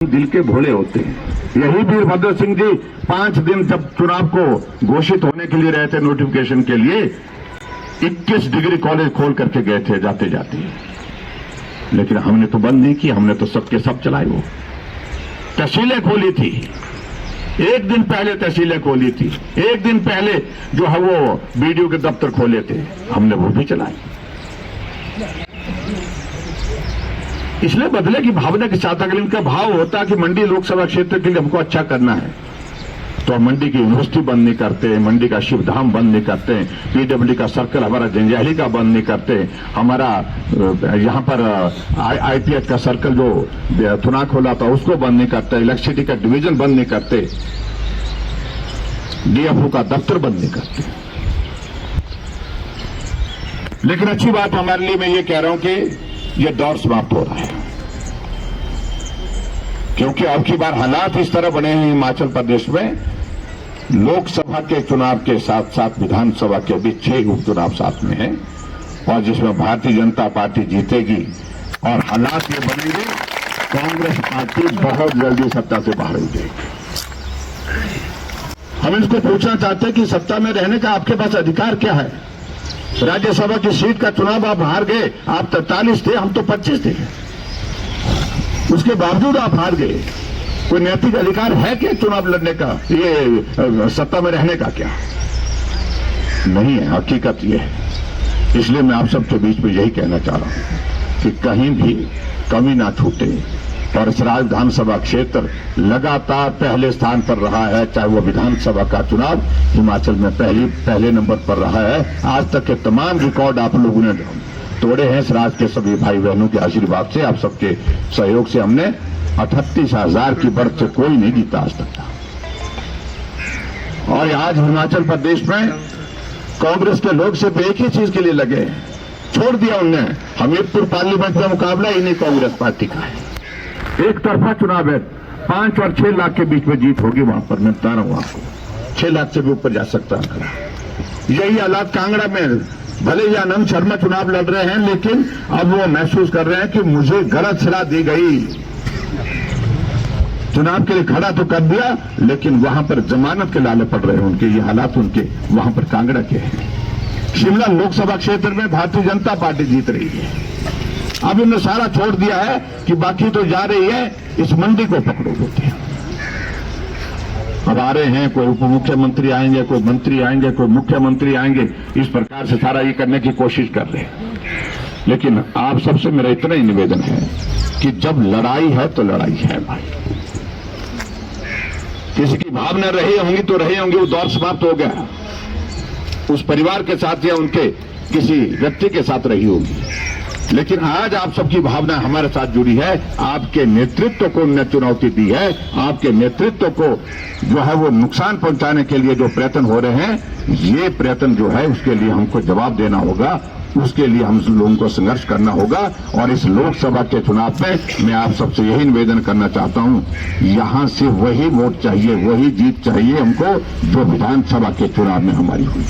दिल के भोले होते हैं। यही वीरभद्र सिंह जी 5 दिन जब चुनाव को घोषित होने के लिए रहे थे नोटिफिकेशन के लिए 21 डिग्री कॉलेज खोल करके गए थे जाते जाते, लेकिन हमने तो बंद नहीं की, हमने तो सबके सब चलाए। वो तहसीलें खोली थी, एक दिन पहले तहसीलें खोली थी, एक दिन पहले जो है वो बीडीओ के दफ्तर खोले थे, हमने वो भी चलाए। इसलिए बदले की भावना के साथ अगर इनका भाव होता कि मंडी लोकसभा क्षेत्र के लिए हमको अच्छा करना है तो हम मंडी की यूनिवर्सिटी बंद नहीं करते, मंडी का शिवधाम बंद नहीं करते, पीडब्ल्यू का सर्कल हमारा जंजैहली का बंद नहीं करते, हमारा यहाँ पर आईपीएच का सर्कल जो थुना खोला था उसको बंद नहीं करते, इलेक्ट्रिसिटी का डिवीजन बंद नहीं करते, डीएफओ का दफ्तर बंद नहीं करते। लेकिन अच्छी बात हमारे लिए मैं ये कह रहा हूं कि ये दौर समाप्त हो रहा है, क्योंकि अब की बार हालात इस तरह बने हैं हिमाचल प्रदेश में, लोकसभा के चुनाव के साथ साथ विधानसभा के बीच 6 उपचुनाव साथ में है और जिसमें भारतीय जनता पार्टी जीतेगी और हालात ये बनेंगे कांग्रेस पार्टी बहुत जल्दी सत्ता से बाहर हो जाएगी। हम इसको पूछना चाहते हैं कि सत्ता में रहने का आपके पास अधिकार क्या है? राज्यसभा की सीट का चुनाव आप हार गए, आप 43 थे, हम तो 25 थे, उसके बावजूद आप हार गए। कोई नैतिक अधिकार है क्या चुनाव लड़ने का, ये सत्ता में रहने का? क्या नहीं है, हकीकत ये है। इसलिए मैं आप सबके बीच में यही कहना चाह रहा हूं कि कहीं भी कमी ना छूटे और इस विधानसभा क्षेत्र लगातार पहले स्थान पर रहा है, चाहे वो विधानसभा का चुनाव हिमाचल में पहले नंबर पर रहा है। आज तक के तमाम रिकॉर्ड आप लोगों ने तोड़े हैं इस राज्य के सभी भाई बहनों के आशीर्वाद से, आप सबके सहयोग से। हमने 38,000 की बढ़त से कोई नहीं जीता आज तक। और आज हिमाचल प्रदेश में कांग्रेस के लोग सिर्फ एक ही चीज के लिए लगे, छोड़ दिया उनने। हमीरपुर पार्लियामेंट में मुकाबला ही नहीं कांग्रेस पार्टी का है, एक तरफा चुनाव है, 5 और 6 लाख के बीच में जीत होगी वहां पर। मैं बता रहा हूं आपको, 6 लाख से भी ऊपर जा सकता है। यही हालात कांगड़ा में, भले ही आनंद शर्मा चुनाव लड़ रहे हैं लेकिन अब वो महसूस कर रहे हैं कि मुझे गलत सलाह दी गई। चुनाव के लिए खड़ा तो कर दिया लेकिन वहां पर जमानत के लाले पड़ रहे हैं उनके, ये हालात उनके वहां पर कांगड़ा के हैं। शिमला लोकसभा क्षेत्र में भारतीय जनता पार्टी जीत रही है। अब इन्होंने सारा छोड़ दिया है कि बाकी तो जा रही है, इस मंडी को पकड़ो बोलते हैं। अब आ रहे हैं, कोई उप मुख्यमंत्री आएंगे, कोई मंत्री आएंगे, कोई मुख्यमंत्री आएंगे, इस प्रकार से सारा ये करने की कोशिश कर रहे हैं। लेकिन आप सबसे मेरा इतना ही निवेदन है कि जब लड़ाई है तो लड़ाई है भाई। किसी की भावना रही होंगी तो रही होंगी, वो दौर समाप्त हो गया, उस परिवार के साथ या उनके किसी व्यक्ति के साथ रही होगी। लेकिन आज आप सबकी भावना हमारे साथ जुड़ी है, आपके नेतृत्व को उन्होंने चुनौती दी है, आपके नेतृत्व को जो है वो नुकसान पहुंचाने के लिए जो प्रयत्न हो रहे हैं, ये प्रयत्न जो है उसके लिए हमको जवाब देना होगा, उसके लिए हम लोगों को संघर्ष करना होगा। और इस लोकसभा के चुनाव में मैं आप सबसे यही निवेदन करना चाहता हूं, यहां से वही वोट चाहिए, वही जीत चाहिए हमको जो विधानसभा के चुनाव में हमारी हुई।